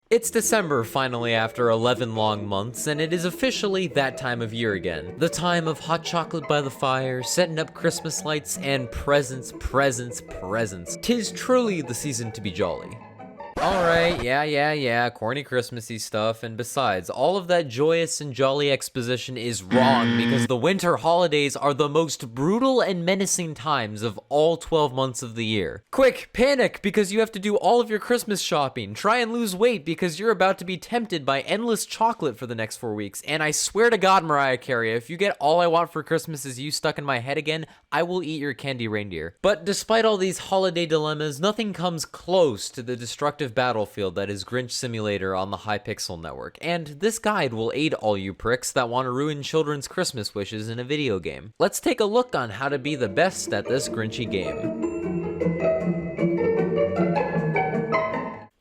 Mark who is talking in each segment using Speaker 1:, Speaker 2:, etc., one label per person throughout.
Speaker 1: It's December finally after 11 long months, and it is officially that time of year again. The time of hot chocolate by the fire, setting up Christmas lights, and presents, presents, presents. 'Tis truly the season to be jolly. Alright, yeah, corny Christmassy stuff, and besides, all of that joyous and jolly exposition is wrong because the winter holidays are the most brutal and menacing times of all 12 months of the year. Quick, panic because you have to do all of your Christmas shopping. Try and lose weight because you're about to be tempted by endless chocolate for the next 4 weeks, and I swear to God, Mariah Carey, if you get All I Want for Christmas Is You stuck in my head again, I will eat your candy reindeer. But despite all these holiday dilemmas, nothing comes close to the destructive battlefield that is Grinch Simulator on the Hypixel network, and this guide will aid all you pricks that want to ruin children's Christmas wishes in a video game. Let's take a look on how to be the best at this Grinchy game.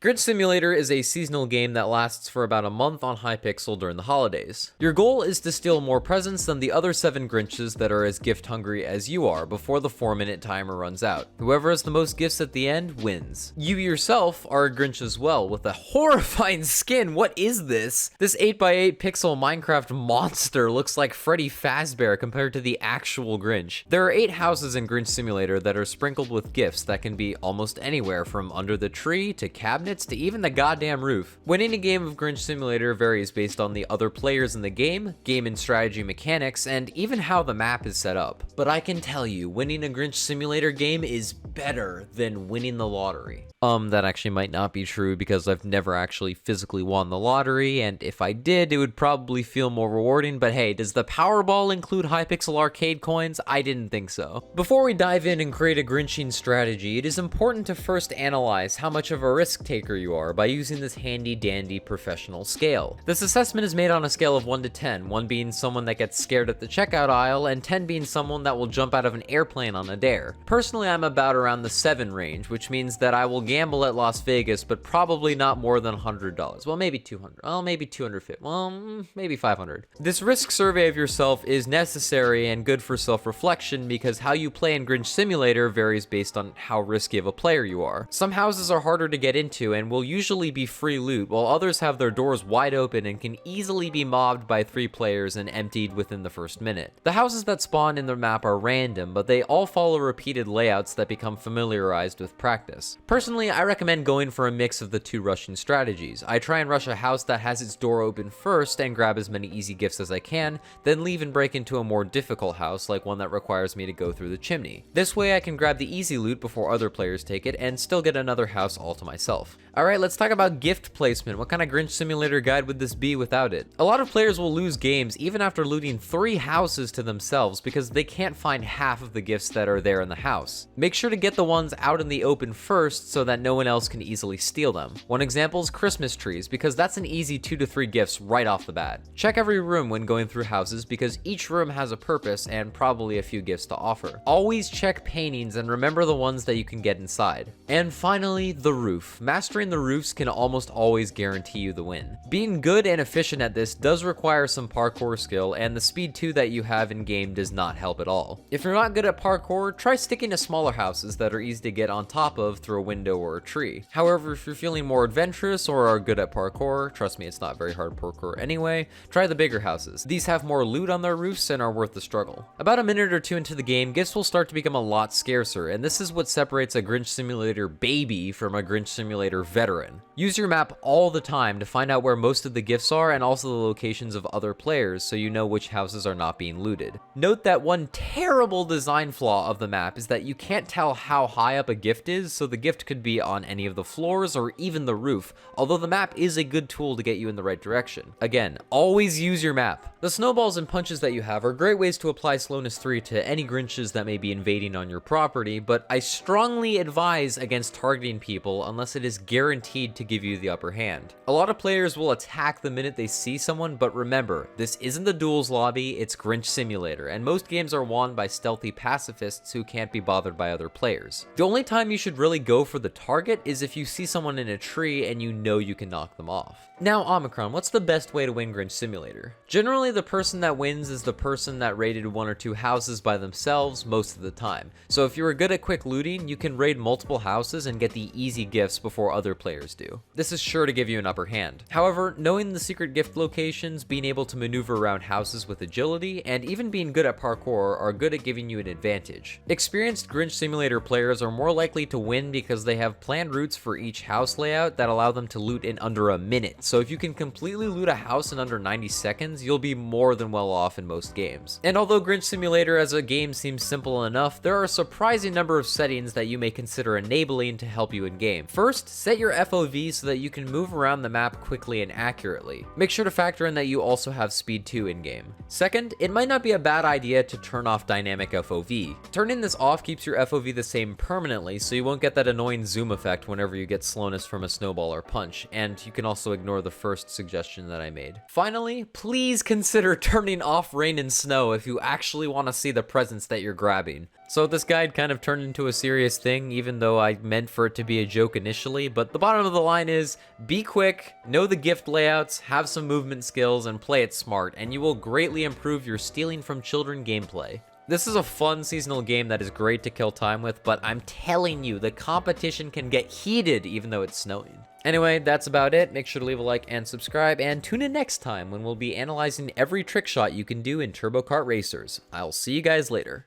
Speaker 1: Grinch Simulator is a seasonal game that lasts for about a month on Hypixel during the holidays. Your goal is to steal more presents than the other 7 Grinches that are as gift hungry as you are before the 4-minute timer runs out. Whoever has the most gifts at the end wins. You yourself are a Grinch as well, with a horrifying skin. What is this? This 8x8 pixel Minecraft monster looks like Freddy Fazbear compared to the actual Grinch. There are 8 houses in Grinch Simulator that are sprinkled with gifts that can be almost anywhere from under the tree to cabinets to even the goddamn roof. Winning a game of Grinch Simulator varies based on the other players in the game and strategy mechanics, and even how the map is set up. But I can tell you, winning a Grinch Simulator game is better than winning the lottery. That actually might not be true because I've never actually physically won the lottery, and if I did, it would probably feel more rewarding, but hey, does the Powerball include Hypixel arcade coins? I didn't think so. Before we dive in and create a Grinching strategy, it is important to first analyze how much of a risk taker you are by using this handy dandy professional scale. This assessment is made on a scale of 1 to 10, 1 being someone that gets scared at the checkout aisle, and 10 being someone that will jump out of an airplane on a dare. Personally, I'm about around the 7 range, which means that I will gamble at Las Vegas, but probably not more than $100. Well, maybe 200. Well, maybe 250. Well, maybe 500. This risk survey of yourself is necessary and good for self-reflection because how you play in Grinch Simulator varies based on how risky of a player you are. Some houses are harder to get into and will usually be free loot, while others have their doors wide open and can easily be mobbed by 3 players and emptied within the first minute. The houses that spawn in the map are random, but they all follow repeated layouts that become familiarized with practice. Personally, I recommend going for a mix of the 2 rushing strategies. I try and rush a house that has its door open first and grab as many easy gifts as I can, then leave and break into a more difficult house, like one that requires me to go through the chimney. This way I can grab the easy loot before other players take it and still get another house all to myself. Alright, let's talk about gift placement. What kind of Grinch Simulator guide would this be without it? A lot of players will lose games even after looting 3 houses to themselves because they can't find half of the gifts that are there in the house. Make sure to get the ones out in the open first so that no one else can easily steal them. One example is Christmas trees, because that's an easy 2 to 3 gifts right off the bat. Check every room when going through houses because each room has a purpose and probably a few gifts to offer. Always check paintings and remember the ones that you can get inside. And finally, the roof. Mastering the roofs can almost always guarantee you the win. Being good and efficient at this does require some parkour skill, and the speed 2 that you have in game does not help at all. If you're not good at parkour, try sticking to smaller houses that are easy to get on top of through a window or a tree. However, if you're feeling more adventurous or are good at parkour, trust me, it's not very hard parkour anyway, try the bigger houses. These have more loot on their roofs and are worth the struggle. About a minute or 2 into the game, gifts will start to become a lot scarcer, and this is what separates a Grinch Simulator baby from a Grinch Simulator veteran. Use your map all the time to find out where most of the gifts are and also the locations of other players so you know which houses are not being looted. Note that one terrible design flaw of the map is that you can't tell how high up a gift is, so the gift could be on any of the floors or even the roof, although the map is a good tool to get you in the right direction. Again, always use your map. The snowballs and punches that you have are great ways to apply slowness 3 to any Grinches that may be invading on your property, but I strongly advise against targeting people unless it is guaranteed to give you the upper hand. A lot of players will attack the minute they see someone, but remember, this isn't the duels lobby, it's Grinch Simulator, and most games are won by stealthy pacifists who can't be bothered by other players. The only time you should really go for the target is if you see someone in a tree and you know you can knock them off. Now, Omicron, what's the best way to win Grinch Simulator? Generally, the person that wins is the person that raided 1 or 2 houses by themselves most of the time. So if you are good at quick looting, you can raid multiple houses and get the easy gifts before other other players do. This is sure to give you an upper hand. However, knowing the secret gift locations, being able to maneuver around houses with agility, and even being good at parkour are good at giving you an advantage. Experienced Grinch Simulator players are more likely to win because they have planned routes for each house layout that allow them to loot in under a minute. So if you can completely loot a house in under 90 seconds, you'll be more than well off in most games. And although Grinch Simulator as a game seems simple enough, there are a surprising number of settings that you may consider enabling to help you in game. First, set your FOV so that you can move around the map quickly and accurately. Make sure to factor in that you also have speed 2 in game. Second, it might not be a bad idea to turn off dynamic FOV. Turning this off keeps your FOV the same permanently, so you won't get that annoying zoom effect whenever you get slowness from a snowball or punch, and you can also ignore the first suggestion that I made. Finally, please consider turning off rain and snow if you actually want to see the presents that you're grabbing. So this guide kind of turned into a serious thing, even though I meant for it to be a joke initially, but the bottom of the line is, be quick, know the gift layouts, have some movement skills, and play it smart, and you will greatly improve your stealing from children gameplay. This is a fun seasonal game that is great to kill time with, but I'm telling you, the competition can get heated even though it's snowing. Anyway, that's about it. Make sure to leave a like and subscribe, and tune in next time when we'll be analyzing every trick shot you can do in Turbo Kart Racers. I'll see you guys later.